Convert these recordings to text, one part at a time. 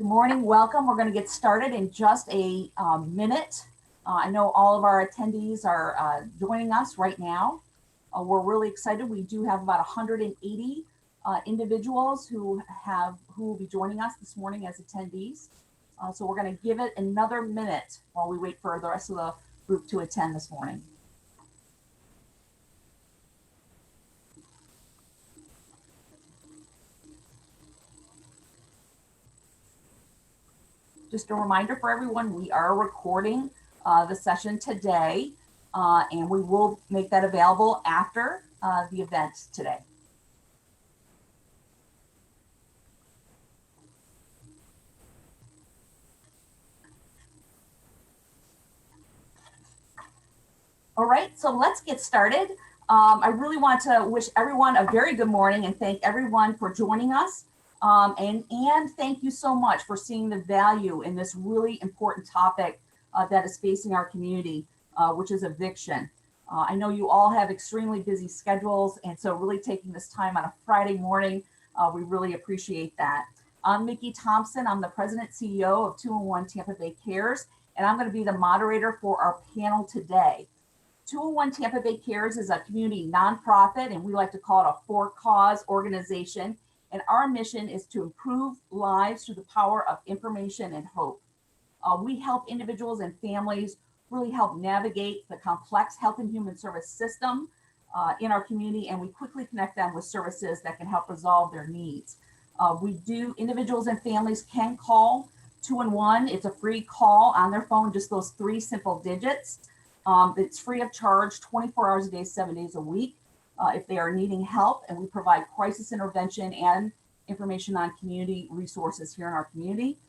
Good morning, welcome. We're going to get started in just a minute. I know all of our attendees are joining us right now. We're really excited. We do have about 180 individuals who will be joining us this morning as attendees. So we're going to give it another minute while we wait for the rest of the group to attend this morning. Just a reminder for everyone, we are recording the session today, and we will make that available after the event today. All right, so let's get started. I really want to wish everyone a very good morning and thank everyone for joining us. And thank you so much for seeing the value in this really important topic that is facing our community, which is eviction. I know you all have extremely busy schedules, and so really taking this time on a Friday morning, we really appreciate that. I'm Micki Thompson. I'm the President CEO of 201 Tampa Bay Cares, and I'm going to be the moderator for our panel today. 201 Tampa Bay Cares is a community nonprofit, and we like to call it a for-cause organization. And our mission is to improve lives through the power of information and hope. We help individuals and families really help navigate the complex health and human service system in our community, and we quickly connect them with services that can help resolve their needs. Individuals and families can call 201. It's a free call on their phone, just those 3 simple digits. It's free of charge, 24 hours a day, 7 days a week. If they are needing help, and we provide crisis intervention and information on community resources here in our community.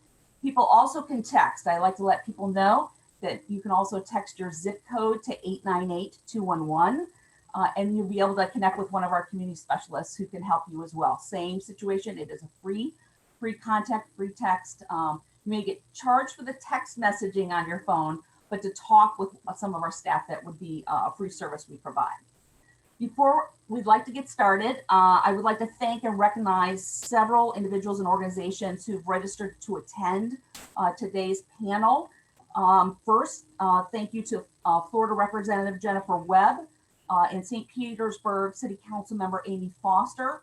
People also can text. I like to let people know that you can also text your zip code to 898-211, and you'll be able to connect with one of our community specialists who can help you as well. Same situation, it is a free contact, free text. You may get charged for the text messaging on your phone, but to talk with some of our staff, that would be a free service we provide. Before we'd like to get started, I would like to thank and recognize several individuals and organizations who've registered to attend today's panel. First, thank you to Florida Representative Jennifer Webb and St. Petersburg City Council member Amy Foster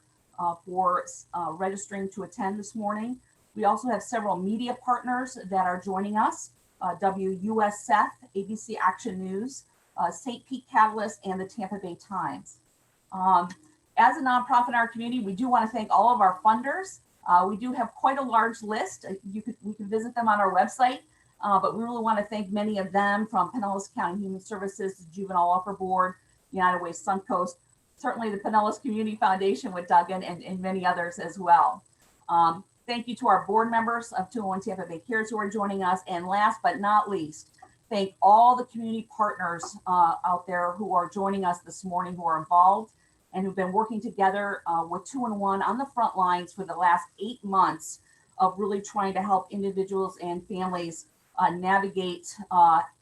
for registering to attend this morning. We also have several media partners that are joining us, WUSF, ABC Action News, St. Pete Catalyst, and the Tampa Bay Times. As a nonprofit in our community, we do want to thank all of our funders. We do have quite a large list. We can visit them on our website, but we really want to thank many of them, from Pinellas County Human Services, the Juvenile Welfare Board, United Way Suncoast, certainly the Pinellas Community Foundation with Duggan, and many others as well. Thank you to our board members of 201 Tampa Bay Cares who are joining us. And last but not least, thank all the community partners out there who are joining us this morning, who are involved and who've been working together with 201 on the front lines for the last 8 months of really trying to help individuals and families navigate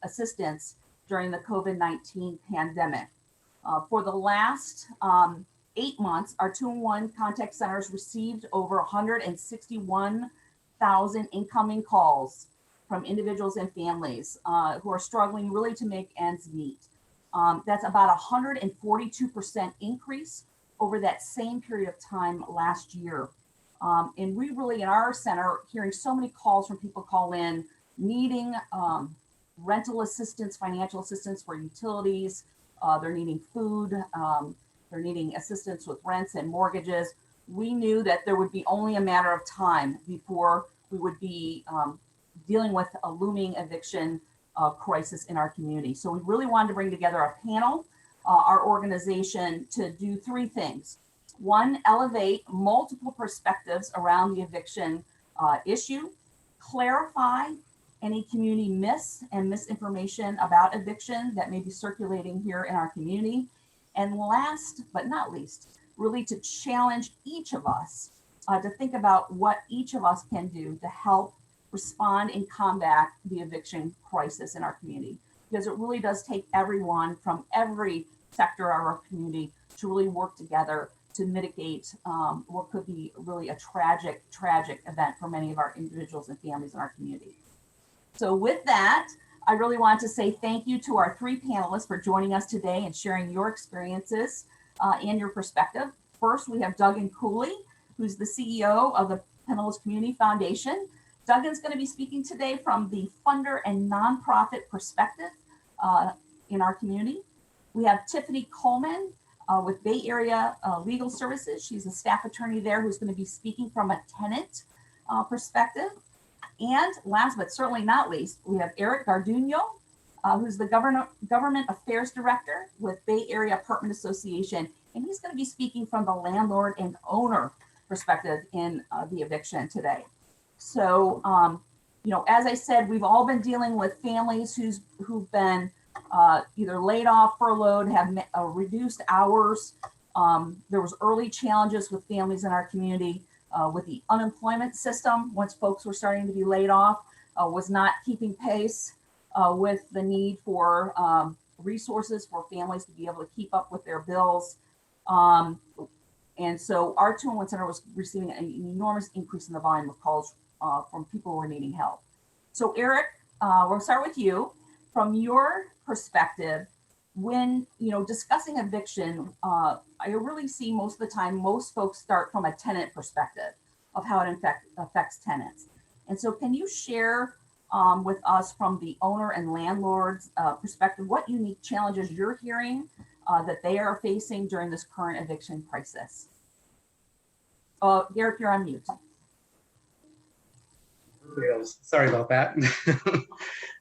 assistance during the COVID-19 pandemic. For the last 8 months, our 201 contact centers received over 161,000 incoming calls from individuals and families who are struggling really to make ends meet. That's about 142% increase over that same period of time last year. And we really, in our center, hearing so many calls from people call in needing rental assistance, financial assistance for utilities. They're needing food. They're needing assistance with rents and mortgages. We knew that there would be only a matter of time before we would be dealing with a looming eviction crisis in our community. So we really wanted to bring together a panel, our organization, to do 3 things. 1, elevate multiple perspectives around the eviction issue, clarify any community myths and misinformation about eviction that may be circulating here in our community. And last but not least, really to challenge each of us to think about what each of us can do to help respond and combat the eviction crisis in our community, because it really does take everyone from every sector of our community to really work together to mitigate what could be really a tragic event for many of our individuals and families in our community. So with that, I really want to say thank you to our three panelists for joining us today and sharing your experiences and your perspective. First, we have Duggan Cooley, who's the CEO of the Pinellas Community Foundation. Duggan's going to be speaking today from the funder and nonprofit perspective in our community. We have Tiffany Coleman with Bay Area Legal Services. She's a staff attorney there who's going to be speaking from a tenant perspective. And last but certainly not least, we have Eric Garduno, who's the Government Affairs Director with Bay Area Apartment Association. And he's going to be speaking from the landlord and owner perspective in the eviction today. So, you know, as I said, we've all been dealing with families who've been either laid off, furloughed, have reduced hours. There was early challenges with families in our community with the unemployment system. Once folks were starting to be laid off, was not keeping pace with the need for resources for families to be able to keep up with their bills. And so our 211 Center was receiving an enormous increase in the volume of calls from people who were needing help. So Eric, we'll start with you. From your perspective, when discussing eviction, I really see most of the time, most folks start from a tenant perspective of how it affects tenants. And so can you share with us from the owner and landlord's perspective, what unique challenges you're hearing that they are facing during this current eviction crisis? Eric, you're on mute. Sorry about that.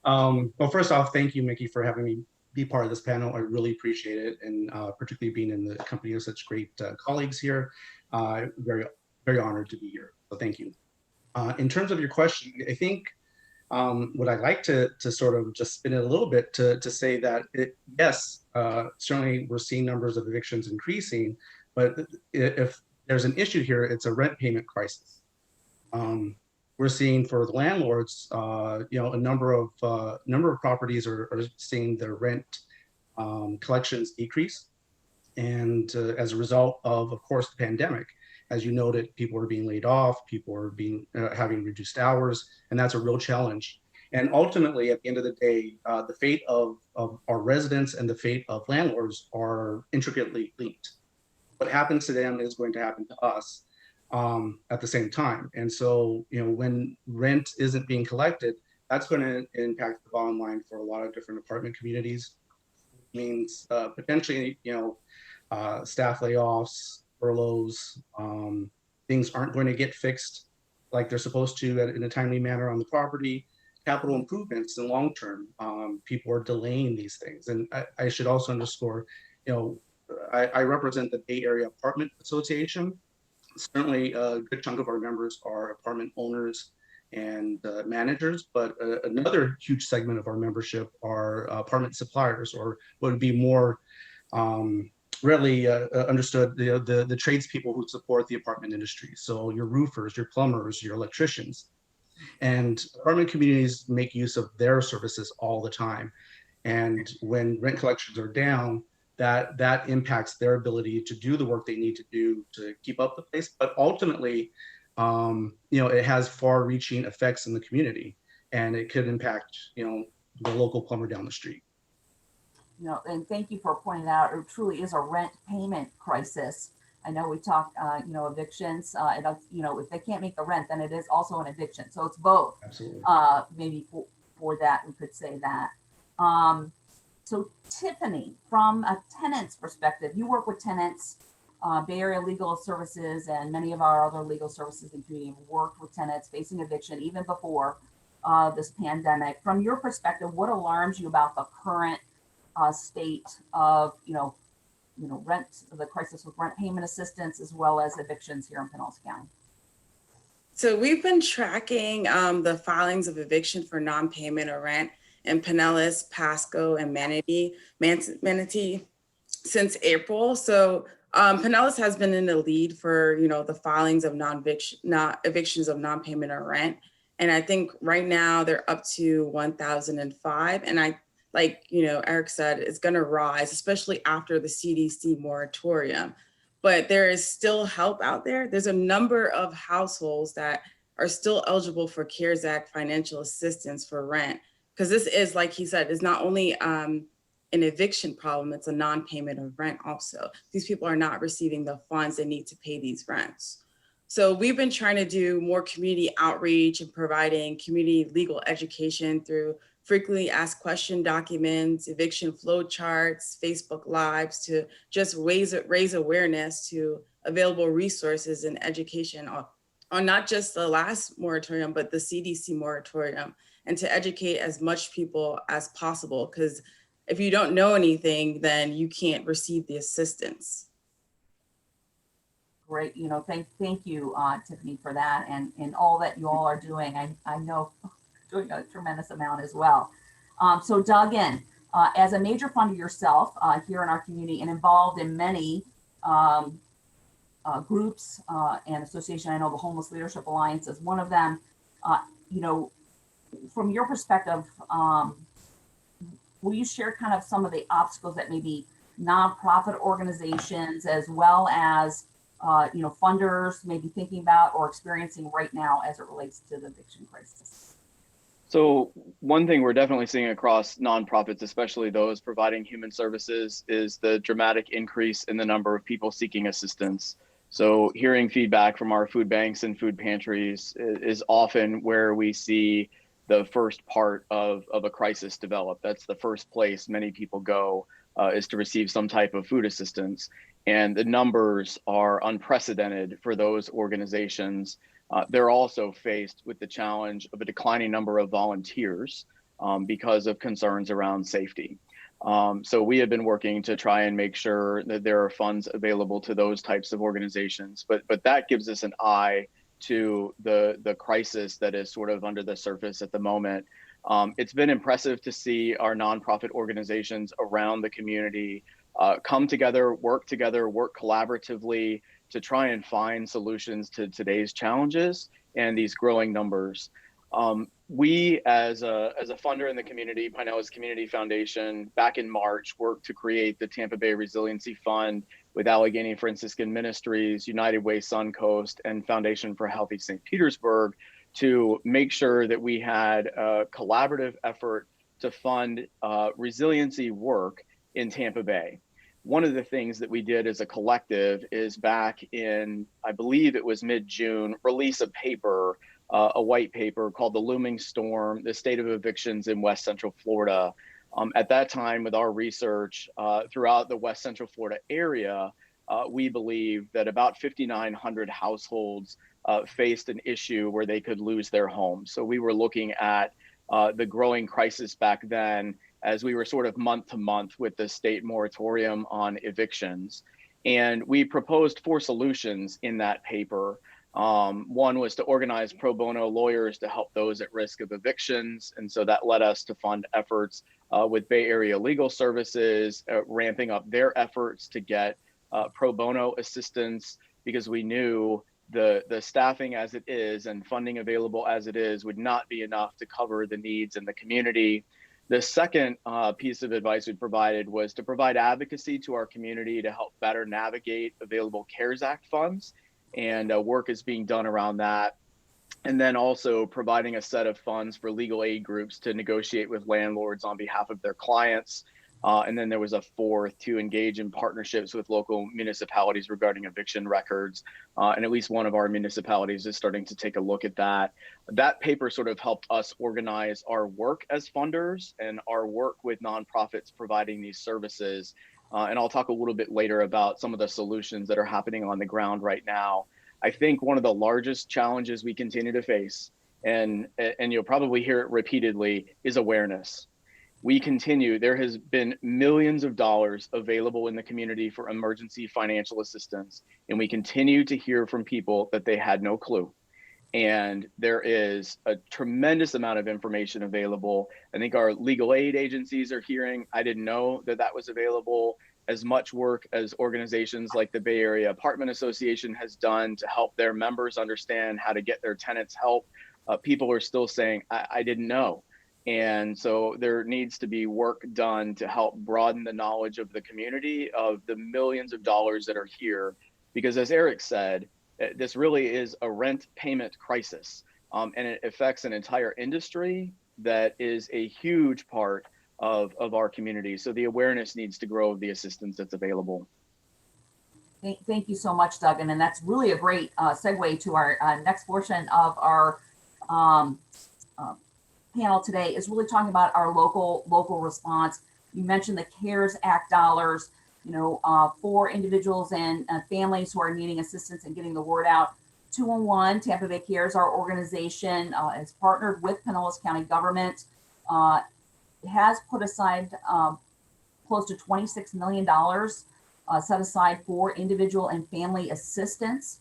Well, first off, thank you, Micki, for having me be part of this panel. I really appreciate it, and particularly being in the company of such great colleagues here. Very, very honored to be here. So thank you. In terms of your question, I think what I'd like to sort of just spin it a little bit to say that yes, certainly we're seeing numbers of evictions increasing, but if there's an issue here, it's a rent payment crisis. We're seeing for the landlords, a number of properties are seeing their rent collections decrease, and as a result of course, the pandemic, as you noted, people are being laid off, people are having reduced hours, and that's a real challenge. And ultimately, at the end of the day, the fate of our residents and the fate of landlords are intricately linked. What happens to them is going to happen to us at the same time. And so, when rent isn't being collected, that's going to impact the bottom line for a lot of different apartment communities. It means potentially, staff layoffs, furloughs, things aren't going to get fixed like they're supposed to in a timely manner on the property. Capital improvements in long term, people are delaying these things. And I should also underscore, I represent the Bay Area Apartment Association. Certainly a good chunk of our members are apartment owners and managers, but another huge segment of our membership are apartment suppliers, or what would be more readily understood, the tradespeople who support the apartment industry. So your roofers, your plumbers, your electricians. And apartment communities make use of their services all the time. And when rent collections are down, that impacts their ability to do the work they need to do to keep up the pace. But ultimately, it has far-reaching effects in the community, and it could impact, the local plumber down the street. And thank you for pointing out, it truly is a rent payment crisis. I know we talk, evictions, if they can't make the rent, then it is also an eviction. So it's both. Absolutely. Maybe for that, we could say that. So Tiffany, from a tenant's perspective, you work with tenants, Bay Area Legal Services and many of our other legal services in community have worked with tenants facing eviction even before this pandemic. From your perspective, what alarms you about the current state of, rent, the crisis with rent payment assistance, as well as evictions here in Pinellas County? So we've been tracking the filings of eviction for non-payment of rent in Pinellas, Pasco, and Manatee since April. So Pinellas has been in the lead for, the filings of evictions of non-payment of rent. And I think right now they're up to 1,005. And Eric said, it's going to rise, especially after the CDC moratorium. but there is still help out there. There's a number of households that are still eligible for CARES Act financial assistance for rent. Because this is, like he said, it's not only an eviction problem, it's a non-payment of rent also. These people are not receiving the funds they need to pay these rents. So we've been trying to do more community outreach and providing community legal education through frequently asked question documents, eviction flow charts, Facebook Lives, to just raise awareness to available resources and education on not just the last moratorium, but the CDC moratorium, and to educate as much people as possible. Because if you don't know anything, then you can't receive the assistance. Great, thank you, Tiffany, for that, and all that you all are doing. I know doing a tremendous amount as well. So Duggan, as a major funder yourself here in our community and involved in many groups and association, I know the Homeless Leadership Alliance is one of them. From your perspective, will you share kind of some of the obstacles that maybe nonprofit organizations as well as funders may be thinking about or experiencing right now as it relates to the eviction crisis? So one thing we're definitely seeing across nonprofits, especially those providing human services, is the dramatic increase in the number of people seeking assistance. So hearing feedback from our food banks and food pantries is often where we see the first part of a crisis develop. That's the first place many people go, is to receive some type of food assistance. And the numbers are unprecedented for those organizations. They're also faced with the challenge of a declining number of volunteers because of concerns around safety. So we have been working to try and make sure that there are funds available to those types of organizations, but that gives us an eye to the crisis that is sort of under the surface at the moment. It's been impressive to see our nonprofit organizations around the community come together, work collaboratively to try and find solutions to today's challenges and these growing numbers. We, as a funder in the community, Pinellas Community Foundation, back in March, worked to create the Tampa Bay Resiliency Fund with Allegheny Franciscan Ministries, United Way Suncoast, and Foundation for Healthy St. Petersburg to make sure that we had a collaborative effort to fund resiliency work in Tampa Bay. One of the things that we did as a collective is back in, I believe it was mid-June, release a paper, a white paper called The Looming Storm, the State of Evictions in West Central Florida. At that time, with our research throughout the West Central Florida area, we believe that about 5,900 households faced an issue where they could lose their homes. So we were looking at the growing crisis back then as we were sort of month to month with the state moratorium on evictions. And we proposed 4 solutions in that paper. One was to organize pro bono lawyers to help those at risk of evictions. And so that led us to fund efforts with Bay Area Legal Services, ramping up their efforts to get pro bono assistance, because we knew the staffing as it is and funding available as it is would not be enough to cover the needs in the community. The second piece of advice we provided was to provide advocacy to our community to help better navigate available CARES Act funds, and work is being done around that. And then also providing a set of funds for legal aid groups to negotiate with landlords on behalf of their clients. And then there was a fourth, to engage in partnerships with local municipalities regarding eviction records. And at least one of our municipalities is starting to take a look at that. That paper sort of helped us organize our work as funders and our work with nonprofits providing these services. And I'll talk a little bit later about some of the solutions that are happening on the ground right now. I think one of the largest challenges we continue to face, and you'll probably hear it repeatedly, is awareness. There has been millions of dollars available in the community for emergency financial assistance, and we continue to hear from people that they had no clue. And there is a tremendous amount of information available. I think our legal aid agencies are hearing, I didn't know that that was available. As much work as organizations like the Bay Area Apartment Association has done to help their members understand how to get their tenants help, people are still saying, I didn't know. And so there needs to be work done to help broaden the knowledge of the community of the millions of dollars that are here because as Eric said, this really is a rent payment crisis, and it affects an entire industry that is a huge part of our community. So the awareness needs to grow of the assistance that's available. Thank you so much, Duggan. And that's really a great segue to our next portion of our panel today, is really talking about our local response. You mentioned the CARES Act dollars, for individuals and families who are needing assistance and getting the word out. 211 Tampa Bay Cares, our organization, has partnered with Pinellas County government, has put aside close to $26 million set aside for individual and family assistance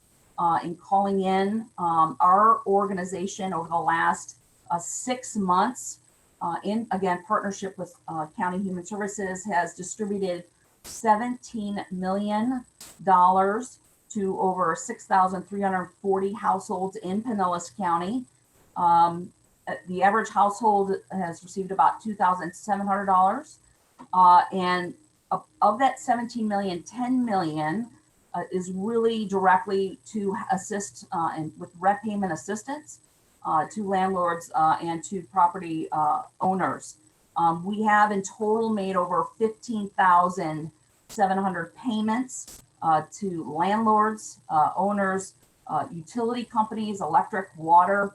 in calling in. Our organization over the last 6 months, in again partnership with County Human Services, has distributed $17 million to over 6,340 households in Pinellas County. The average household has received about $2,700, and of that 17 million, 10 million is really directly to assist and with rent payment assistance to landlords and to property owners. We have in total made over 15,700 payments to landlords, owners, utility companies, electric, water,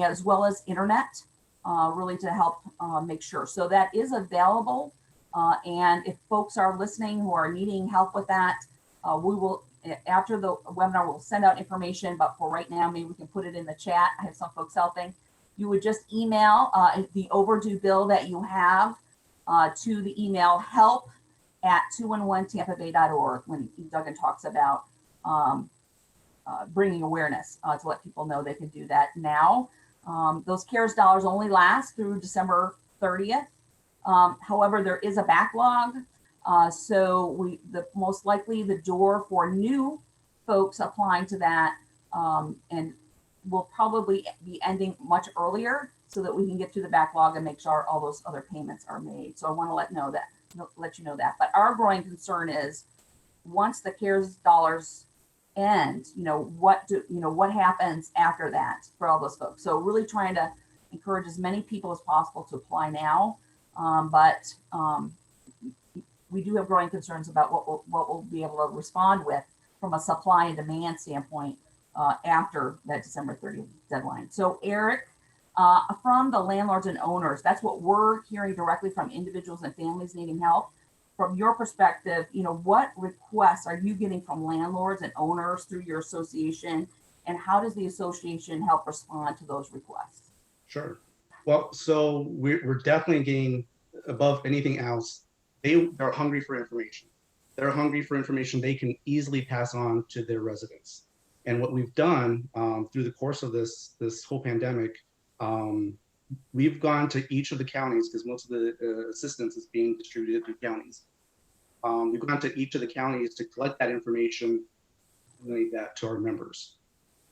as well as internet, really to help make sure. So that is available. And if folks are listening who are needing help with that, we will, after the webinar, we'll send out information, but for right now, maybe we can put it in the chat. I have some folks helping. You would just email the overdue bill that you have to the email help@211tampabay.org when Duggan talks about bringing awareness to let people know they can do that now. Those CARES dollars only last through December 30th. However, there is a backlog. So most likely the door for new folks applying to that and will probably be ending much earlier so that we can get through the backlog and make sure all those other payments are made. So I want to let you know that. But our growing concern is once the CARES dollars end, what happens after that for all those folks. So really trying to encourage as many people as possible to apply now. But we do have growing concerns about what we'll be able to respond with from a supply and demand standpoint after that December 30th deadline. So Eric, from the landlords and owners, that's what we're hearing directly from individuals and families needing help. From your perspective, what requests are you getting from landlords and owners through your association, and how does the association help respond to those requests? Sure. Well, so we're definitely getting, above anything else, they're hungry for information. They're hungry for information they can easily pass on to their residents. And what we've done through the course of this whole pandemic, we've gone to each of the counties, because most of the assistance is being distributed through counties. We've gone to each of the counties to collect that information and relay that to our members.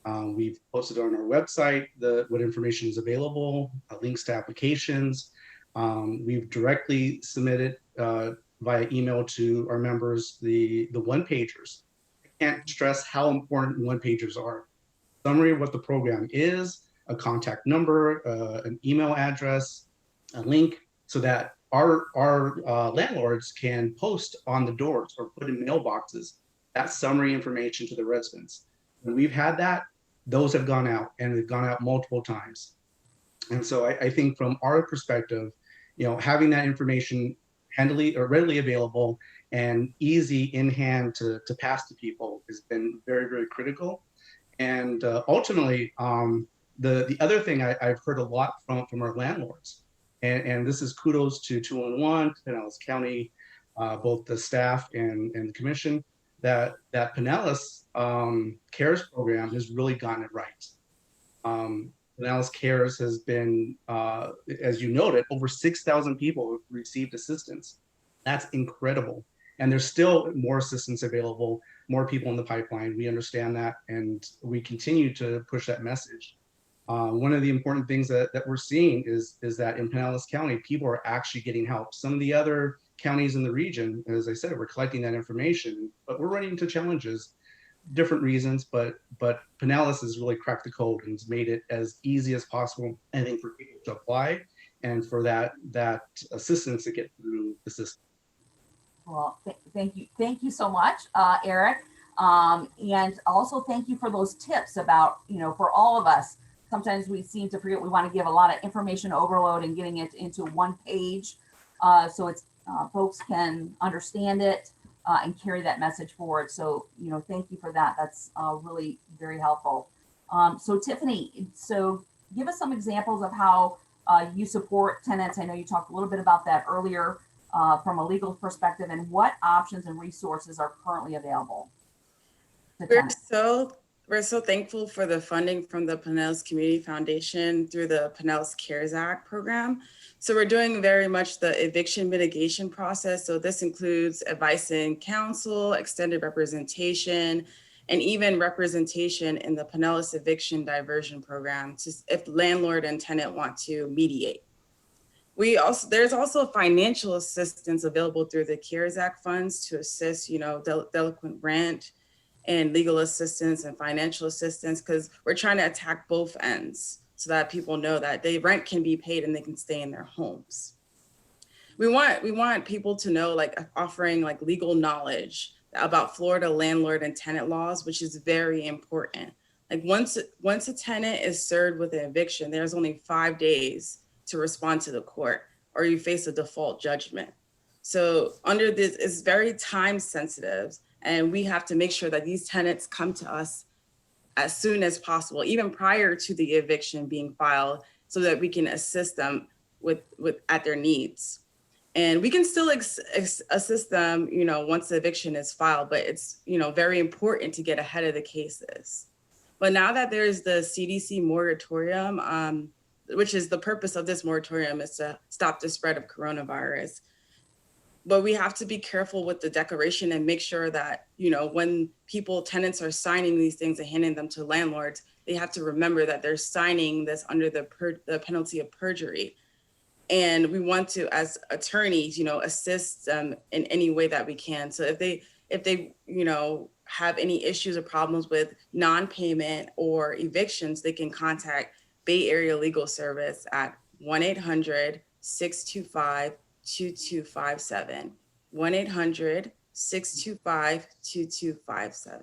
We've posted on our website what information is available, links to applications. We've directly submitted via email to our members the one-pagers. I can't stress how important one-pagers are. Summary of what the program is, a contact number, an email address, a link, so that our landlords can post on the doors or put in mailboxes that summary information to the residents. When we've had that, those have gone out, and they've gone out multiple times. And so I think from our perspective, having that information handily or readily available and easy in hand to pass to people has been very, very critical. And ultimately, the other thing I've heard a lot from our landlords, and this is kudos to 211, Pinellas County, both the staff and the commission, that Pinellas CARES program has really gotten it right. Pinellas CARES has been, as you noted, over 6,000 people have received assistance. That's incredible. And there's still more assistance available, more people in the pipeline. We understand that, and we continue to push that message. One of the important things that we're seeing is that in Pinellas County, people are actually getting help. Some of the other counties in the region, as I said, we're collecting that information, but we're running into challenges different reasons, but Pinellas has really cracked the code and has made it as easy as possible, I think, for people to apply and for that assistance to get through the system. Well, thank you so much, Eric, and also thank you for those tips about, for all of us. Sometimes we seem to forget we want to give a lot of information overload and getting it into one page, so it's folks can understand it and carry that message forward. So thank you for that. That's really very helpful. So Tiffany, so give us some examples of how you support tenants. I know you talked a little bit about that earlier from a legal perspective, and what options and resources are currently available to tenants. We're so thankful for the funding from the Pinellas Community Foundation through the Pinellas Cares Act program. So we're doing very much the eviction mitigation process. So this includes advice and counsel, extended representation, and even representation in the Pinellas eviction diversion program if landlord and tenant want to mediate. There's also financial assistance available through the CARES Act funds to assist, delinquent rent and legal assistance and financial assistance, because we're trying to attack both ends so that people know that the rent can be paid and they can stay in their homes. We want people to know, offering legal knowledge about Florida landlord and tenant laws, which is very important. Once a tenant is served with an eviction, there's only 5 days to respond to the court, or you face a default judgment. So under this, it's very time sensitive, and we have to make sure that these tenants come to us as soon as possible, even prior to the eviction being filed, so that we can assist them at their needs. And we can still assist them, once the eviction is filed, but it's, very important to get ahead of the cases. But now that there's the CDC moratorium, which is the purpose of this moratorium, is to stop the spread of coronavirus. But we have to be careful with the declaration and make sure that, when tenants are signing these things and handing them to landlords, they have to remember that they're signing this under the penalty of perjury. And we want to, as attorneys, assist them in any way that we can. So if they have any issues or problems with non-payment or evictions, they can contact Bay Area Legal Service at 1-800-625-2257, 1-800-625-2257.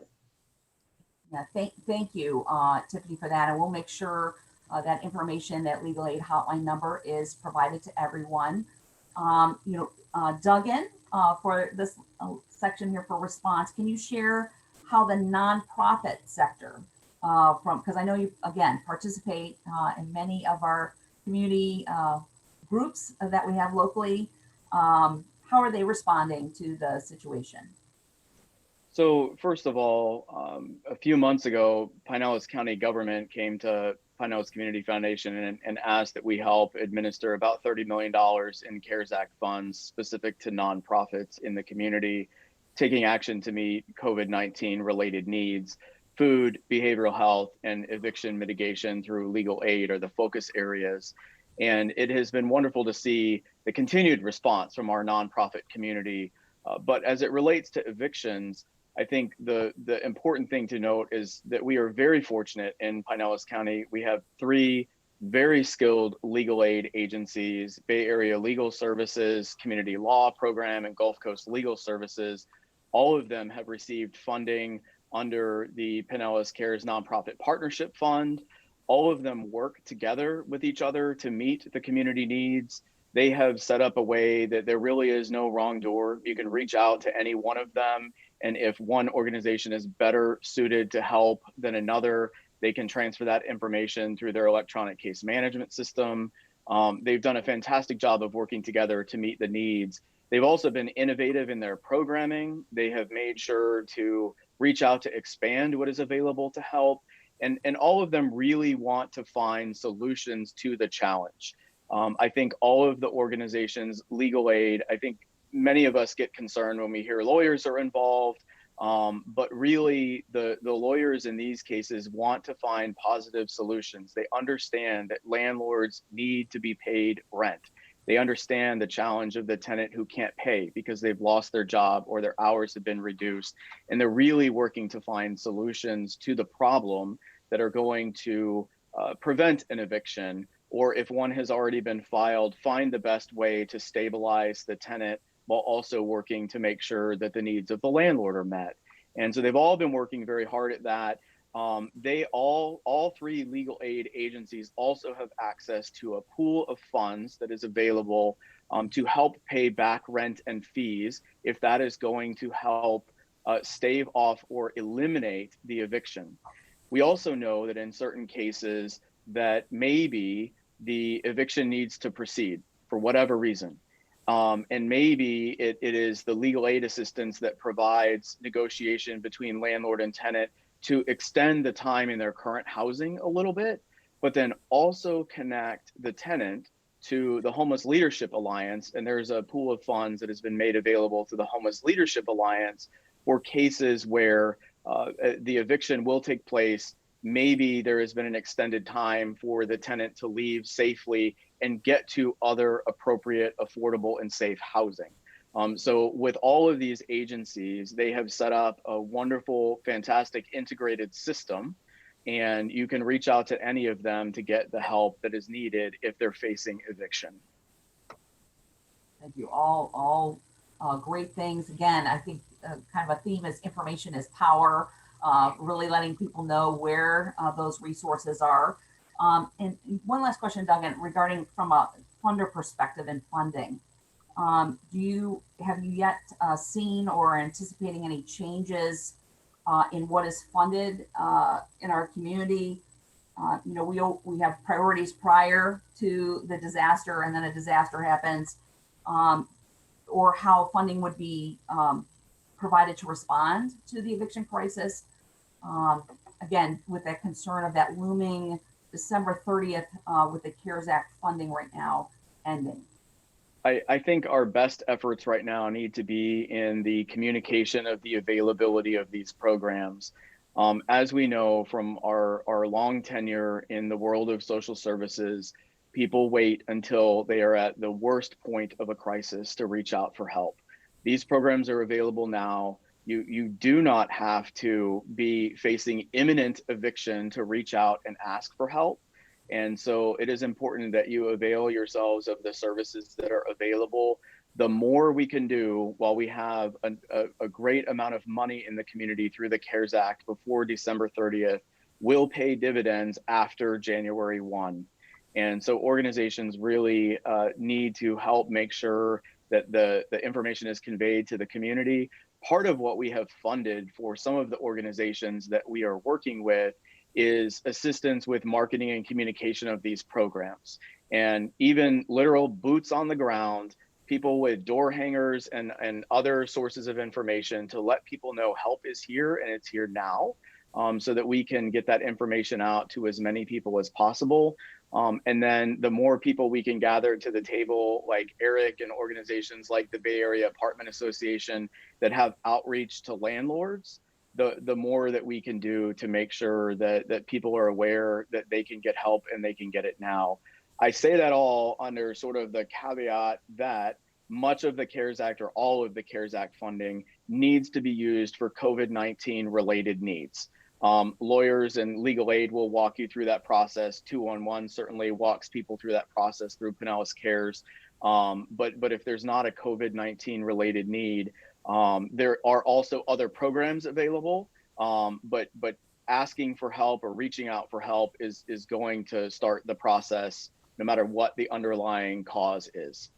Yeah, thank you, Tiffany, for that. And we'll make sure that information, that legal aid hotline number, is provided to everyone. Duggan, for this section here for response, can you share how the nonprofit sector, because I know you, again, participate in many of our community groups that we have locally. How are they responding to the situation? So first of all, a few months ago, Pinellas County government came to Pinellas Community Foundation and asked that we help administer about $30 million in CARES Act funds specific to nonprofits in the community, taking action to meet COVID-19 related needs. Food, behavioral health, and eviction mitigation through legal aid are the focus areas. And it has been wonderful to see the continued response from our nonprofit community. But as it relates to evictions, I think the important thing to note is that we are very fortunate in Pinellas County. We have 3 very skilled legal aid agencies: Bay Area Legal Services, Community Law Program, and Gulf Coast Legal Services. All of them have received funding under the Pinellas Cares Nonprofit Partnership Fund. All of them work together with each other to meet the community needs. They have set up a way that there really is no wrong door. You can reach out to any one of them, and if one organization is better suited to help than another, they can transfer that information through their electronic case management system. They've done a fantastic job of working together to meet the needs. They've also been innovative in their programming. They have made sure to reach out to expand what is available to help. And all of them really want to find solutions to the challenge. I think all of the organizations, legal aid, I think many of us get concerned when we hear lawyers are involved, but really the lawyers in these cases want to find positive solutions. They understand that landlords need to be paid rent. They understand the challenge of the tenant who can't pay because they've lost their job or their hours have been reduced. And they're really working to find solutions to the problem that are going to prevent an eviction, or if one has already been filed, find the best way to stabilize the tenant while also working to make sure that the needs of the landlord are met. And so they've all been working very hard at that. They all three legal aid agencies also have access to a pool of funds that is available to help pay back rent and fees if that is going to help stave off or eliminate the eviction. We also know that in certain cases that maybe the eviction needs to proceed for whatever reason. And maybe it is the legal aid assistance that provides negotiation between landlord and tenant to extend the time in their current housing a little bit, but then also connect the tenant to the Homeless Leadership Alliance. And there's a pool of funds that has been made available to the Homeless Leadership Alliance for cases where the eviction will take place. Maybe there has been an extended time for the tenant to leave safely and get to other appropriate, affordable, and safe housing. So with all of these agencies, they have set up a wonderful, fantastic integrated system, and you can reach out to any of them to get the help that is needed if they're facing eviction. Thank you. All great things. Again, I think kind of a theme is information is power, really letting people know where those resources are. And one last question, Duggan, regarding from a funder perspective and funding. Have you yet seen or anticipating any changes in what is funded in our community? You know, we have priorities prior to the disaster, and then a disaster happens, or how funding would be provided to respond to the eviction crisis. Again, with that concern of that looming December 30th with the CARES Act funding right now ending. I think our best efforts right now need to be in the communication of the availability of these programs. As we know from our long tenure in the world of social services, people wait until they are at the worst point of a crisis to reach out for help. These programs are available now. You do not have to be facing imminent eviction to reach out and ask for help. And so it is important that you avail yourselves of the services that are available. The more we can do while we have a great amount of money in the community through the CARES Act before December 30th will pay dividends after January 1. And so organizations really need to help make sure that the information is conveyed to the community. Part of what we have funded for some of the organizations that we are working with is assistance with marketing and communication of these programs, and even literal boots on the ground, people with door hangers and other sources of information to let people know help is here and it's here now, so that we can get that information out to as many people as possible. And then the more people we can gather to the table, like Eric and organizations like the Bay Area Apartment Association that have outreach to landlords, the more that we can do to make sure that people are aware that they can get help and they can get it now. I say that all under sort of the caveat that much of the CARES Act or all of the CARES Act funding needs to be used for COVID-19 related needs. Lawyers and legal aid will walk you through that process. 211 certainly walks people through that process through Pinellas Cares. But if there's not a COVID-19 related need, there are also other programs available, but asking for help or reaching out for help is going to start the process no matter what the underlying cause is.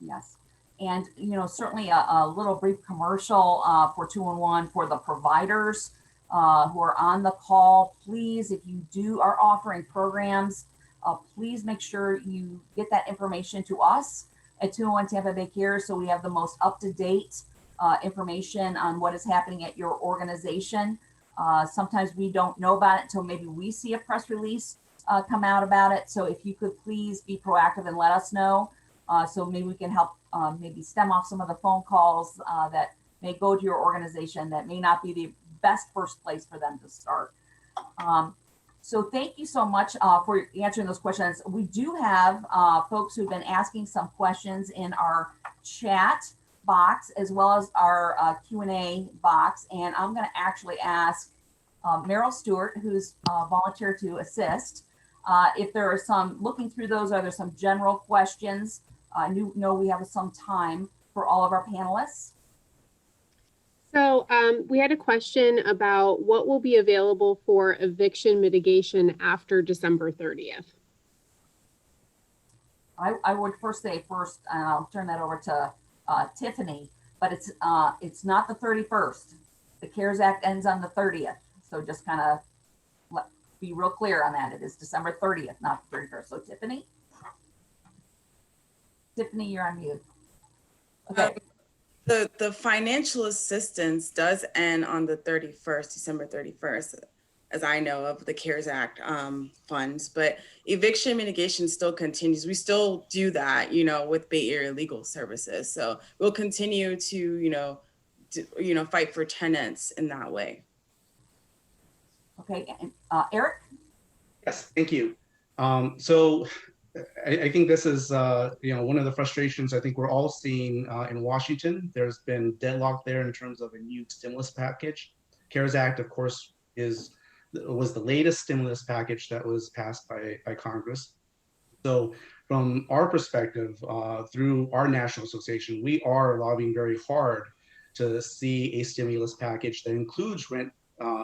Yes. And, you know, certainly a little brief commercial for 211 for the providers who are on the call. Please, if you are offering programs, please make sure you get that information to us at 201 Tampa Bay Cares, so we have the most up-to-date information on what is happening at your organization. Sometimes we don't know about it until maybe we see a press release come out about it. So if you could please be proactive and let us know, so maybe we can help maybe stem off some of the phone calls that may go to your organization that may not be the best first place for them to start. So thank you so much for answering those questions. We do have folks who've been asking some questions in our chat box as well as our Q&A box. And I'm going to actually ask Meryl Stewart, who's volunteered to assist. If there are some, looking through those, are there some general questions? I know we have some time for all of our panelists. So we had a question about what will be available for eviction mitigation after December 30th. I would first say and I'll turn that over to Tiffany, but it's not the 31st. The CARES Act ends on the 30th. So just kind of be real clear on that. It is December 30th, not the 31st. So Tiffany, you're on mute. Okay. The financial assistance does end on the 31st, December 31st, as I know of the CARES Act funds, but eviction mitigation still continues. We still do that, with Bay Area Legal Services. So we'll continue to, fight for tenants in that way. Okay, and Eric? Yes, thank you. So I think this is, one of the frustrations I think we're all seeing in Washington. There's been deadlock there in terms of a new stimulus package. CARES Act, of course, was the latest stimulus package that was passed by Congress. So from our perspective, through our national association, we are lobbying very hard to see a stimulus package that includes rent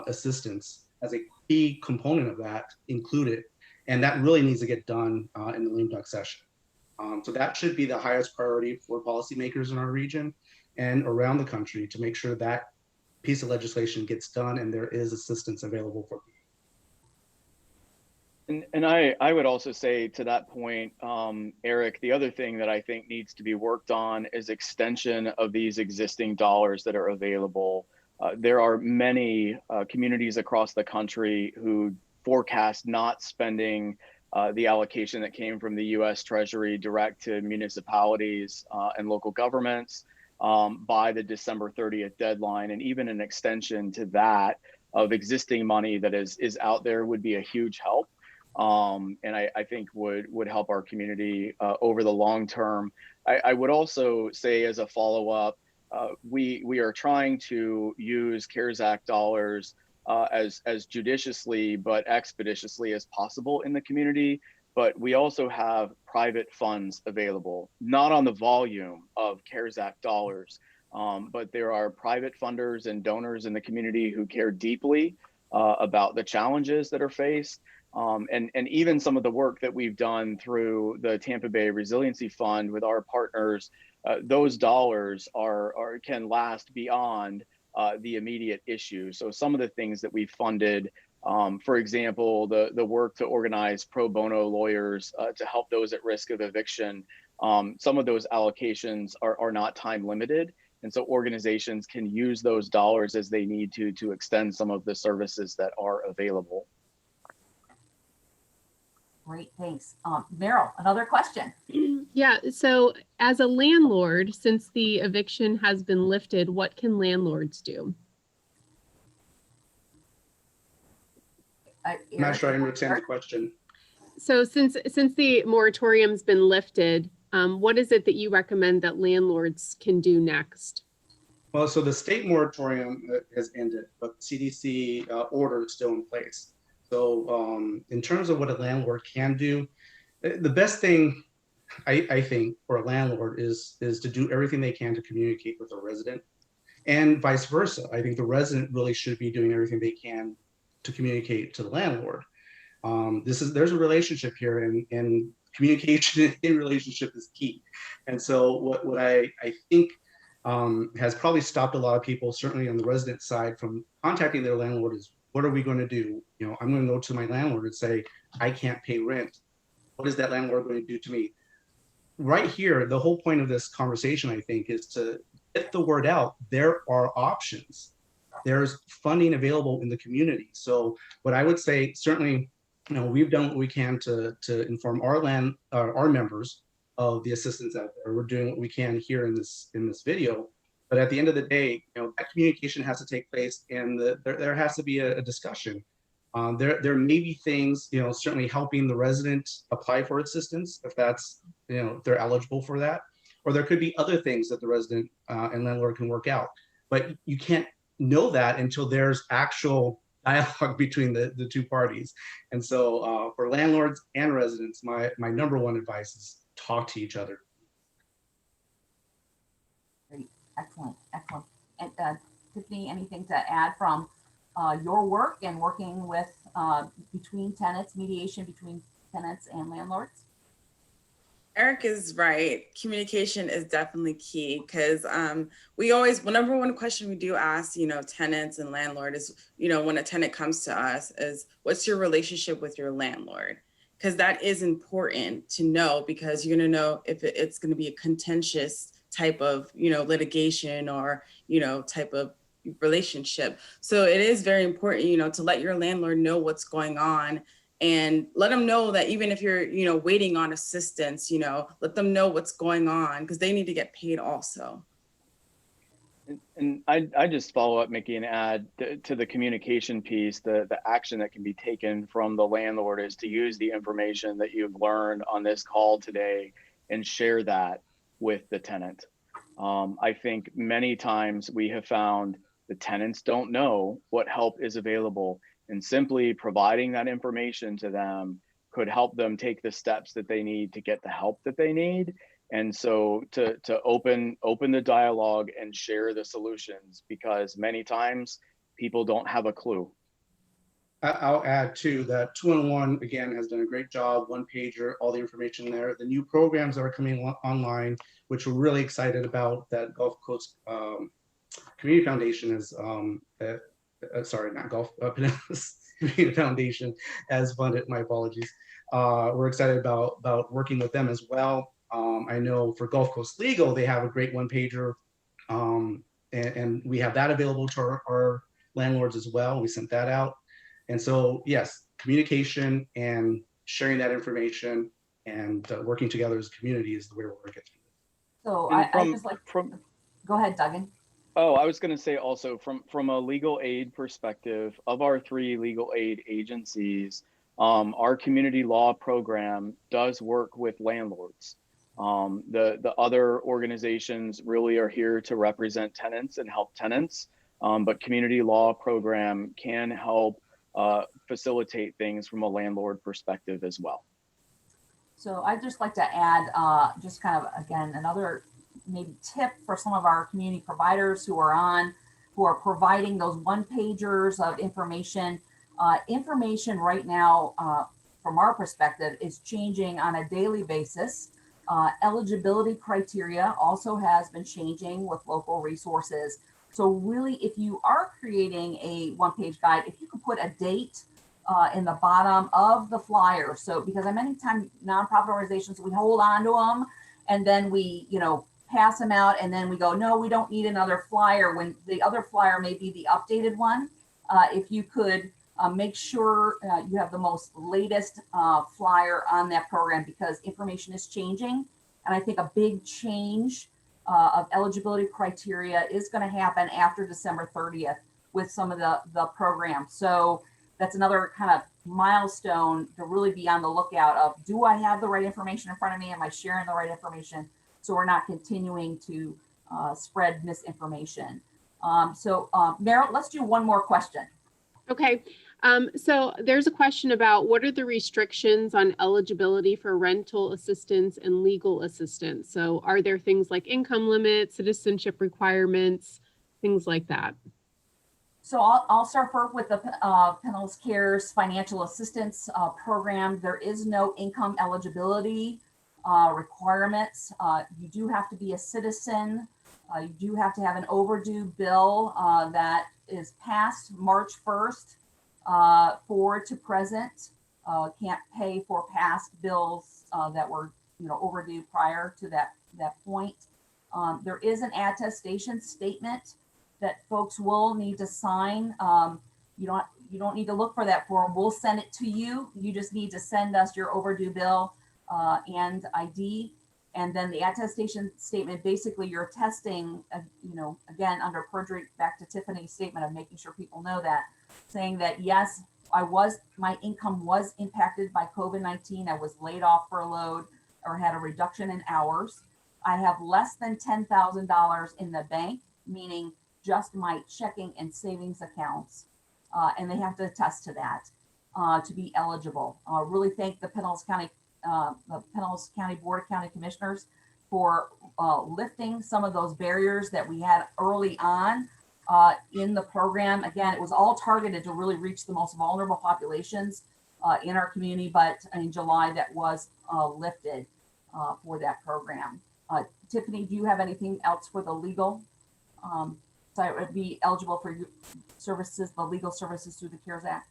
assistance as a key component of that included. And that really needs to get done in the lame duck session. So that should be the highest priority for policymakers in our region and around the country to make sure that piece of legislation gets done and there is assistance available for people. And I would also say to that point, Eric, the other thing that I think needs to be worked on is extension of these existing dollars that are available. There are many communities across the country who forecast not spending the allocation that came from the U.S. Treasury direct to municipalities and local governments by the December 30th deadline, and even an extension to that of existing money that is out there would be a huge help, and I think would help our community over the long term. I would also say, as a follow-up, we are trying to use CARES Act dollars as judiciously but expeditiously as possible in the community. But we also have private funds available, not on the volume of CARES Act dollars, but there are private funders and donors in the community who care deeply about the challenges that are faced. And even some of the work that we've done through the Tampa Bay Resiliency Fund with our partners, those dollars can last beyond the immediate issue. So some of the things that we funded, for example, the work to organize pro bono lawyers to help those at risk of eviction, some of those allocations are not time limited. And so organizations can use those dollars as they need to extend some of the services that are available. Great, thanks. Meryl, another question. Yeah, so as a landlord, since the eviction has been lifted, what can landlords do? I'm not sure I understand the question. So since the moratorium's been lifted, what is it that you recommend that landlords can do next? Well, so the state moratorium has ended, but CDC order is still in place. So in terms of what a landlord can do, the best thing I think for a landlord is to do everything they can to communicate with a resident, and vice versa. I think the resident really should be doing everything they can to communicate to the landlord. There's a relationship here, and communication in relationship is key. And so what I think has probably stopped a lot of people, certainly on the resident side, from contacting their landlord is, what are we going to do? I'm going to go to my landlord and say, I can't pay rent. What is that landlord going to do to me? Right here, the whole point of this conversation, I think, is to get the word out. There are options. There's funding available in the community. So what I would say, certainly, we've done what we can to inform our members of the assistance out there. We're doing what we can here in this video. But at the end of the day, that communication has to take place, and there has to be a discussion. There may be things, certainly helping the resident apply for assistance if that's, they're eligible for that. Or there could be other things that the resident and landlord can work out. But you can't know that until there's actual dialogue between the two parties. And so for landlords and residents, my number one advice is talk to each other. Great, excellent, excellent. And Tiffany, anything to add from your work and working with between tenants, mediation between tenants and landlords? Eric is right. Communication is definitely key because we always, number one question we do ask, tenants and landlord is, when a tenant comes to us is, what's your relationship with your landlord? Because that is important to know because you're going to know if it's going to be a contentious type of, litigation or, type of relationship. So it is very important, to let your landlord know what's going on and let them know that even if you're, waiting on assistance, let them know what's going on because they need to get paid also. And I just follow up, Micki, and add to the communication piece, the action that can be taken from the landlord is to use the information that you've learned on this call today and share that with the tenant. I think many times we have found the tenants don't know what help is available, and simply providing that information to them could help them take the steps that they need to get the help that they need. And so to open the dialogue and share the solutions, because many times people don't have a clue. I'll add too that 211 again has done a great job, one pager, all the information there. The new programs that are coming online, which we're really excited about, that Gulf Coast Community Foundation is, sorry, not Gulf, Pinellas Community Foundation has funded, my apologies. We're excited about working with them as well. I know for Gulf Coast Legal, they have a great one pager and we have that available to our landlords as well. We sent that out. And so, yes, communication and sharing that information and working together as a community is the way we're going to get through this. So I just like, go ahead, Duggan. Oh, I was going to say also from a legal aid perspective, of our 3 legal aid agencies, our community law program does work with landlords. The other organizations really are here to represent tenants and help tenants, but community law program can help facilitate things from a landlord perspective as well. So I'd just like to add just kind of, again, another maybe tip for some of our community providers who are providing those one pagers of information. Information right now, from our perspective, is changing on a daily basis. Eligibility criteria also has been changing with local resources. So really, if you are creating a one-page guide, if you could put a date in the bottom of the flyer. So because many times nonprofit organizations, we hold on to them and then we, pass them out and then we go, no, we don't need another flyer, when the other flyer may be the updated one. If you could make sure you have the most latest flyer on that program, because information is changing. And I think a big change of eligibility criteria is going to happen after December 30th with some of the programs. So that's another kind of milestone to really be on the lookout of, do I have the right information in front of me? Am I sharing the right information? So we're not continuing to spread misinformation. Meryl, let's do one more question. Okay. So there's a question about what are the restrictions on eligibility for rental assistance and legal assistance? So are there things like income limits, citizenship requirements, things like that? So I'll start first with the Landlords Cares financial assistance program. There is no income eligibility requirements. You do have to be a citizen. You do have to have an overdue bill that is past March 1st forward to present. Can't pay for past bills that were overdue prior to that point. There is an attestation statement that folks will need to sign. You don't need to look for that form. We'll send it to you. You just need to send us your overdue bill and ID. And then the attestation statement, basically you're attesting, again, under perjury, back to Tiffany's statement of making sure people know that, saying that yes, my income was impacted by COVID-19. I was laid off, furloughed, or had a reduction in hours. I have less than $10,000 in the bank, meaning just my checking and savings accounts. And they have to attest to that to be eligible. Really thank the Pinellas County Board of County Commissioners for lifting some of those barriers that we had early on in the program. Again, it was all targeted to really reach the most vulnerable populations in our community, but in July that was lifted for that program. Tiffany, do you have anything else for the legal? So it would be eligible for services, the legal services through the CARES Act?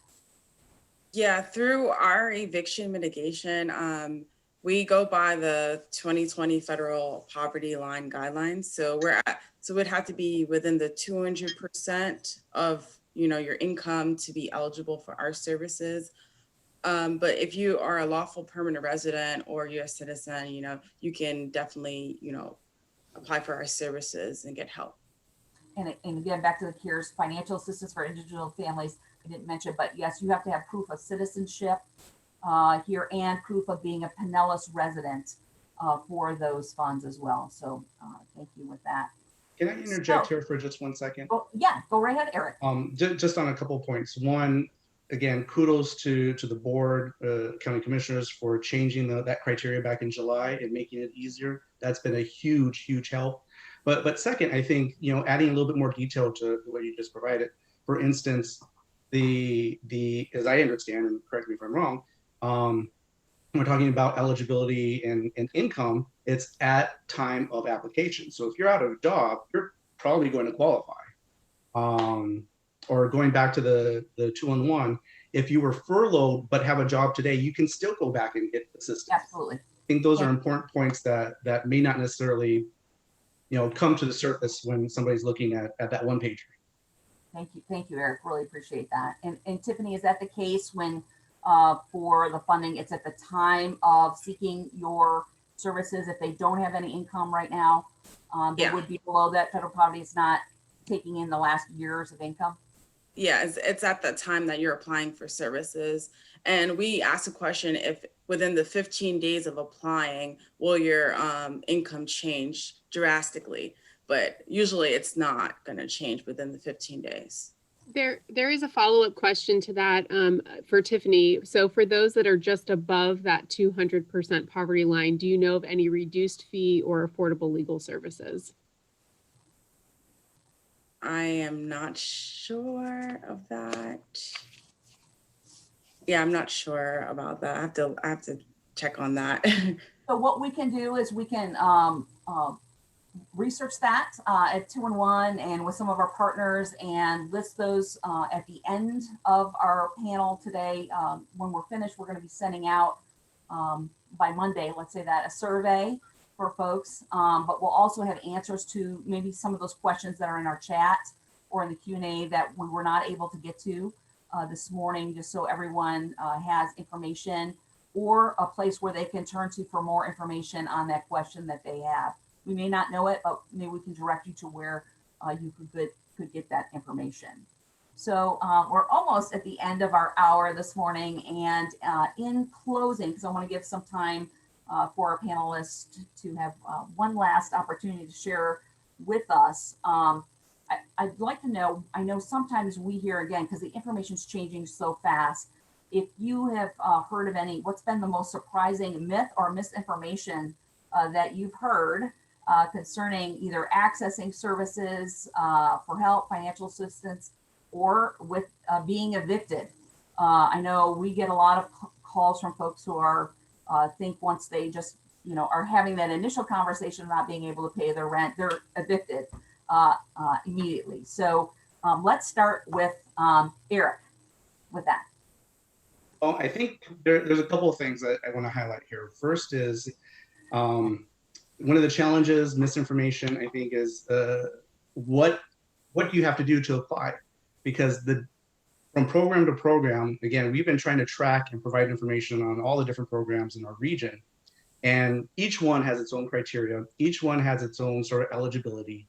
Yeah, through our eviction mitigation, we go by the 2020 federal poverty line guidelines. So so it had to be within the 200% of, your income to be eligible for our services. But if you are a lawful permanent resident or U.S. citizen, you can definitely, apply for our services and get help. And again, back to the CARES financial assistance for individual families, I didn't mention, but yes, you have to have proof of citizenship here and proof of being a Pinellas resident for those funds as well. So thank you with that. Can I interject here for just 1 second? Yeah, go right ahead, Eric. Just on a couple of points. One, again, kudos to the board, county commissioners for changing that criteria back in July and making it easier. That's been a huge help. But second, I think, adding a little bit more detail to what you just provided. For instance, the as I understand, and correct me if I'm wrong, when we're talking about eligibility and income, it's at time of application. So if you're out of a job, you're probably going to qualify. Or going back to the 2-on-1, if you were furloughed but have a job today, you can still go back and get assistance. Absolutely. I think those are important points that may not necessarily, come to the surface when somebody's looking at that one pager. Thank you, Eric. Really appreciate that. And Tiffany, is that the case when for the funding, it's at the time of seeking your services? If they don't have any income right now, they would be below that federal poverty. It's not taking in the last years of income. Yeah, it's at the time that you're applying for services. And we asked a question, if within the 15 days of applying, will your income change drastically? But usually it's not going to change within the 15 days. There is a follow-up question to that for Tiffany. So for those that are just above that 200% poverty line, do you know of any reduced fee or affordable legal services? I am not sure of that. Yeah, I'm not sure about that. I have to check on that. So what we can do is we can research that at 2-on-1 and with some of our partners and list those at the end of our panel today. When we're finished, we're going to be sending out by Monday, let's say that, a survey for folks, but we'll also have answers to maybe some of those questions that are in our chat or in the Q&A that we were not able to get to this morning, just so everyone has information or a place where they can turn to for more information on that question that they have. We may not know it, but maybe we can direct you to where you could get that information. So we're almost at the end of our hour this morning, and in closing, because I want to give some time for our panelists to have one last opportunity to share with us. I'd like to know, I know sometimes we hear, again, because the information's changing so fast, if you have heard of what's been the most surprising myth or misinformation that you've heard concerning either accessing services for help, financial assistance, or with being evicted. I know we get a lot of calls from folks who are think once they just are having that initial conversation about being able to pay their rent, they're evicted immediately. So let's start with Eric with that. Well, I think there's a couple of things that I want to highlight here. First is one of the challenges, misinformation, I think, is what you have to do to apply, because from program to program, again, we've been trying to track and provide information on all the different programs in our region, and each one has its own criteria. Each one has its own sort of eligibility,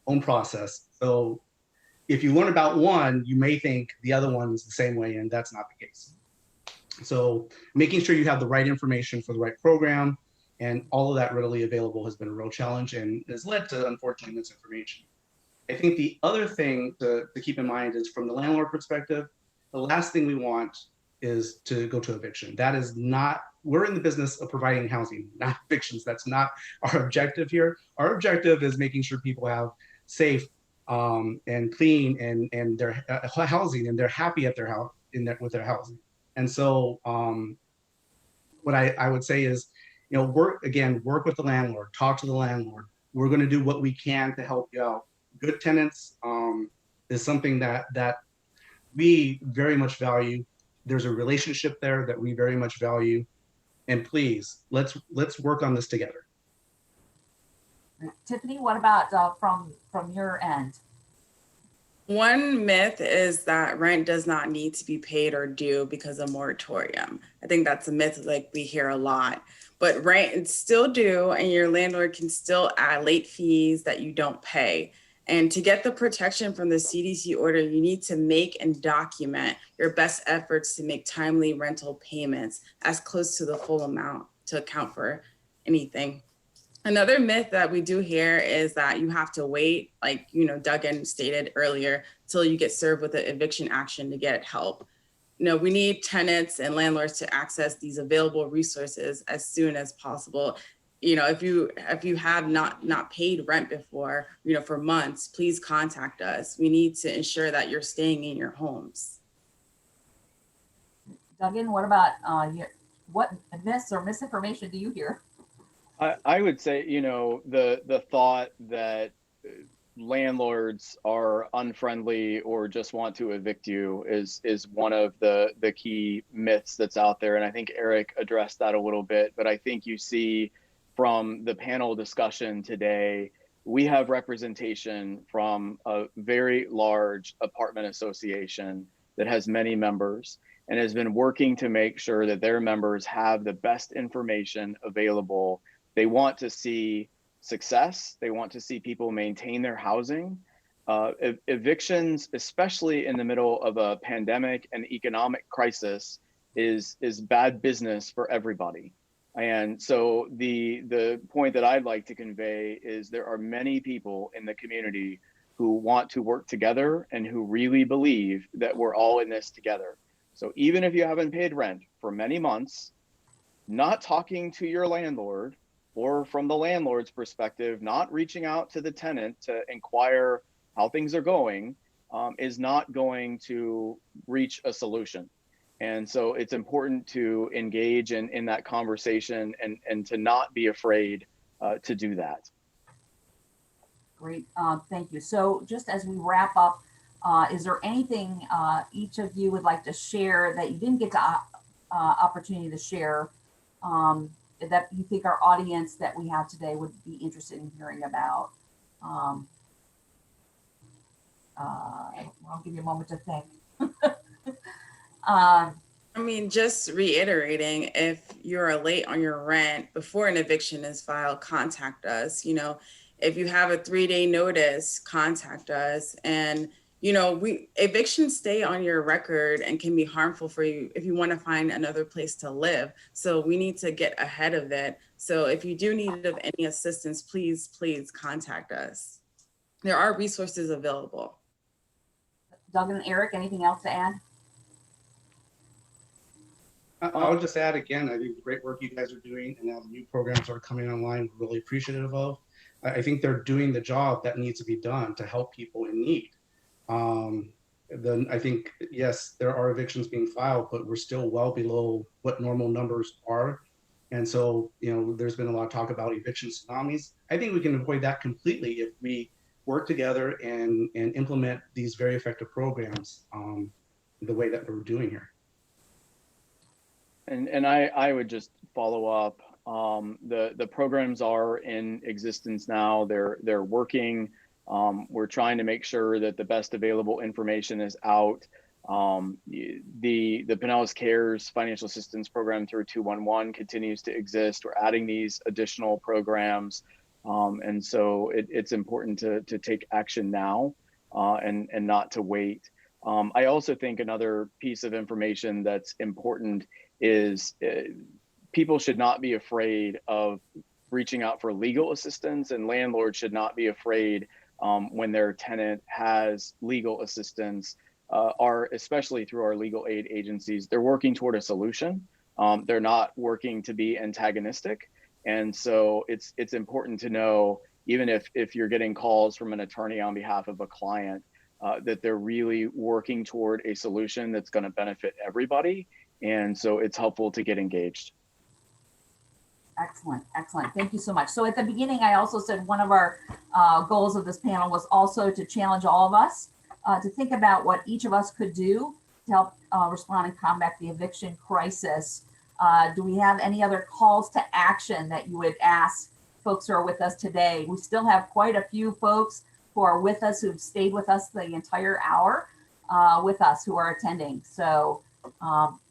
own process. So if you learn about one, you may think the other one's the same way, and that's not the case. So making sure you have the right information for the right program and all of that readily available has been a real challenge and has led to, unfortunately, misinformation. I think the other thing to keep in mind is from the landlord perspective, the last thing we want is to go to eviction. That is not, we're in the business of providing housing, not evictions. That's not our objective here. Our objective is making sure people have safe and clean and their housing, and they're happy at their house with their housing. And so what I would say is, work with the landlord, talk to the landlord. We're going to do what we can to help you out. Good tenants is something that we very much value. There's a relationship there that we very much value. And please, let's work on this together. Tiffany, what about from your end? One myth is that rent does not need to be paid or due because of moratorium. I think that's a myth like we hear a lot, but rent is still due and your landlord can still add late fees that you don't pay. And to get the protection from the CDC order, you need to make and document your best efforts to make timely rental payments as close to the full amount to account for anything. Another myth that we do hear is that you have to wait, like, Duggan stated earlier, till you get served with an eviction action to get help. We need tenants and landlords to access these available resources as soon as possible. If you have not paid rent before, for months, please contact us. We need to ensure that you're staying in your homes. Duggan, what about what myths or misinformation do you hear? I would say, the thought that landlords are unfriendly or just want to evict you is one of the key myths that's out there. And I think Eric addressed that a little bit, but I think you see from the panel discussion today, we have representation from a very large apartment association that has many members and has been working to make sure that their members have the best information available. They want to see success. They want to see people maintain their housing. Evictions, especially in the middle of a pandemic and economic crisis, is bad business for everybody. And so the point that I'd like to convey is there are many people in the community who want to work together and who really believe that we're all in this together. So even if you haven't paid rent for many months, not talking to your landlord, or from the landlord's perspective, not reaching out to the tenant to inquire how things are going, is not going to reach a solution. And so it's important to engage in that conversation and to not be afraid to do that. Great, thank you. So just as we wrap up, is there anything each of you would like to share that you didn't get to opportunity to share that you think our audience that we have today would be interested in hearing about? I'll give you a moment to think. Just reiterating, if you're late on your rent before an eviction is filed, contact us. If you have a 3-day notice, contact us. And evictions stay on your record and can be harmful for you if you want to find another place to live. So we need to get ahead of it. So if you do need any assistance, please contact us. There are resources available. Duggan and Eric, anything else to add? I'll just add again, I think the great work you guys are doing and now the new programs are coming online, we're really appreciative of. I think they're doing the job that needs to be done to help people in need. Then I think, yes, there are evictions being filed, but we're still well below what normal numbers are. And so, there's been a lot of talk about eviction tsunamis. I think we can avoid that completely if we work together and implement these very effective programs the way that we're doing here. And I would just follow up. The programs are in existence now. They're working. We're trying to make sure that the best available information is out. The Pinellas Cares financial assistance program through 211 continues to exist. We're adding these additional programs. And so it's important to take action now. and not to wait. I also think another piece of information that's important is people should not be afraid of reaching out for legal assistance, and landlords should not be afraid when their tenant has legal assistance, especially through our legal aid agencies. They're working toward a solution. They're not working to be antagonistic. And so it's important to know, even if you're getting calls from an attorney on behalf of a client, that they're really working toward a solution that's going to benefit everybody. And so it's helpful to get engaged. Excellent, excellent. Thank you so much. So at the beginning, I also said one of our goals of this panel was also to challenge all of us to think about what each of us could do to help respond and combat the eviction crisis. Do we have any other calls to action that you would ask folks who are with us today? We still have quite a few folks who are with us, who've stayed with us the entire hour with us, who are attending. So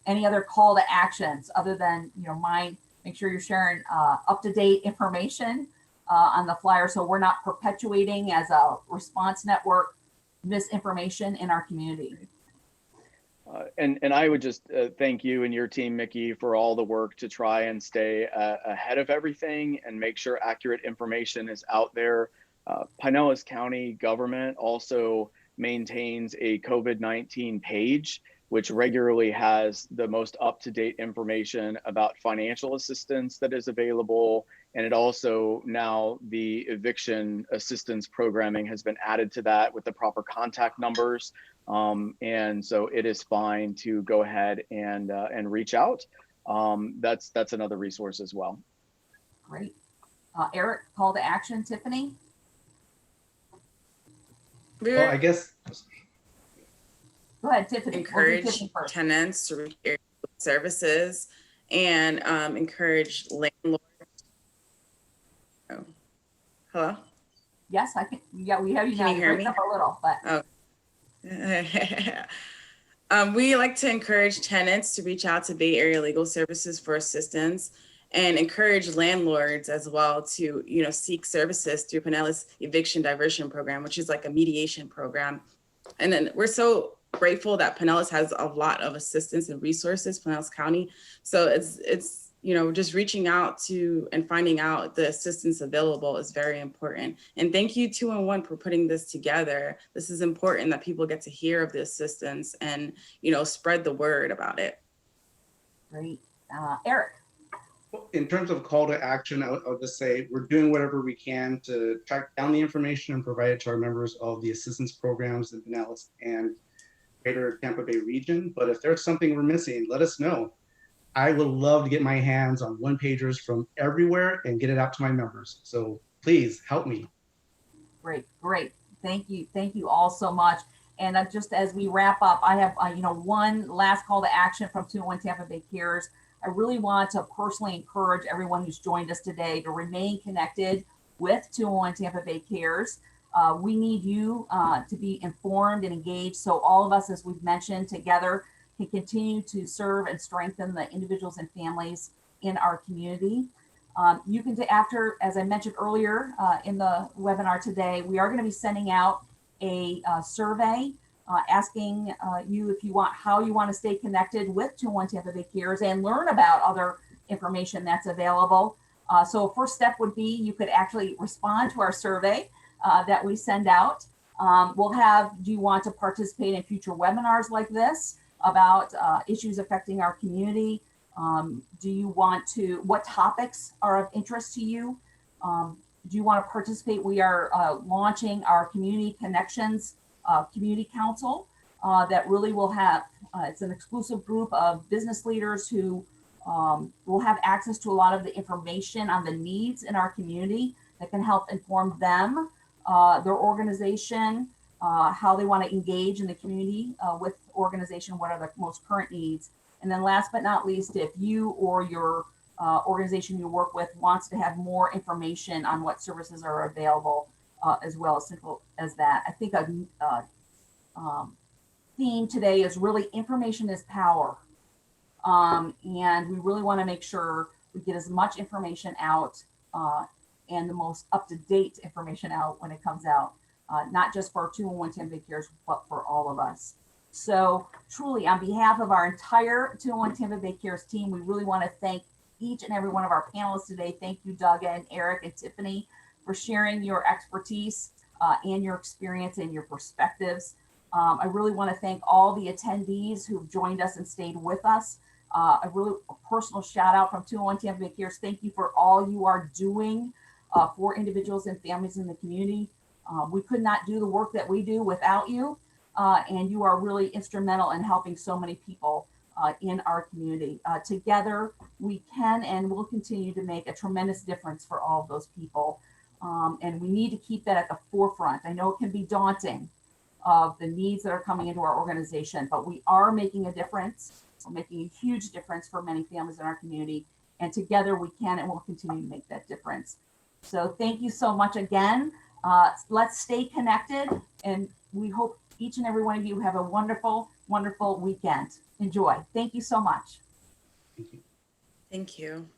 any other call to actions other than mine? Make sure you're sharing up-to-date information on the flyer, so we're not perpetuating as a response network misinformation in our community. And I would just thank you and your team, Micki, for all the work to try and stay ahead of everything and make sure accurate information is out there. Pinellas County government also maintains a COVID-19 page, which regularly has the most up-to-date information about financial assistance that is available. And it also, now the eviction assistance programming has been added to that with the proper contact numbers. And so it is fine to go ahead and reach out. That's another resource as well. Great. Eric, call to action. Tiffany? Well, I guess. Go ahead, Tiffany. Encourage tenants to reach area services and encourage landlords. Oh. Hello? Yes, I can. Yeah, we have you now. Can you hear me? Up a little, but. Oh. We like to encourage tenants to reach out to Bay Area Legal Services for assistance, and encourage landlords as well to, seek services through Pinellas Eviction Diversion Program, which is like a mediation program. And then we're so grateful that Pinellas has a lot of assistance and resources, Pinellas County. So it's just reaching out to and finding out the assistance available is very important. And thank you 2-in-1 for putting this together. This is important that people get to hear of the assistance and, spread the word about it. Great. Eric. In terms of call to action, I'll just say we're doing whatever we can to track down the information and provide it to our members of the assistance programs in Pinellas and greater Tampa Bay region. But if there's something we're missing, let us know. I would love to get my hands on one-pagers from everywhere and get it out to my members. So please help me. Great, great. Thank you all so much. And just as we wrap up, I have one last call to action from 2-in-1 Tampa Bay Cares. I really want to personally encourage everyone who's joined us today to remain connected with 2-in-1 Tampa Bay Cares. We need you to be informed and engaged, so all of us, as we've mentioned, together can continue to serve and strengthen the individuals and families in our community. You can, after, as I mentioned earlier in the webinar today, we are going to be sending out a survey asking you if you want, how you want to stay connected with 2-in-1 Tampa Bay Cares and learn about other information that's available. So a first step would be you could actually respond to our survey that we send out. We'll have, do you want to participate in future webinars like this about issues affecting our community? Do you want to, what topics are of interest to you? Do you want to participate? We are launching our Community Connections Community Council that really will have, it's an exclusive group of business leaders who will have access to a lot of the information on the needs in our community that can help inform them, their organization, how they want to engage in the community with organization, what are the most current needs. And then last but not least, if you or your organization you work with wants to have more information on what services are available, as well, as simple as that. I think a theme today is really information is power. And we really want to make sure we get as much information out and the most up-to-date information out when it comes out. not just for 201 Tampa Bay Cares, but for all of us. So truly, on behalf of our entire 201 Tampa Bay Cares team, we really want to thank each and every one of our panelists today. Thank you, Duggan, Eric, and Tiffany, for sharing your expertise and your experience and your perspectives. I really want to thank all the attendees who've joined us and stayed with us. A personal shout out from 201 Tampa Bay Cares. Thank you for all you are doing for individuals and families in the community. We could not do the work that we do without you, and you are really instrumental in helping so many people in our community. Together, we can and will continue to make a tremendous difference for all of those people, and we need to keep that at the forefront. I know it can be daunting of the needs that are coming into our organization, but we are making a difference. We're making a huge difference for many families in our community, and together we can and will continue to make that difference. So thank you so much again. Let's stay connected, and we hope each and every one of you have a wonderful, wonderful weekend. Enjoy. Thank you so much. Thank you. Thank you.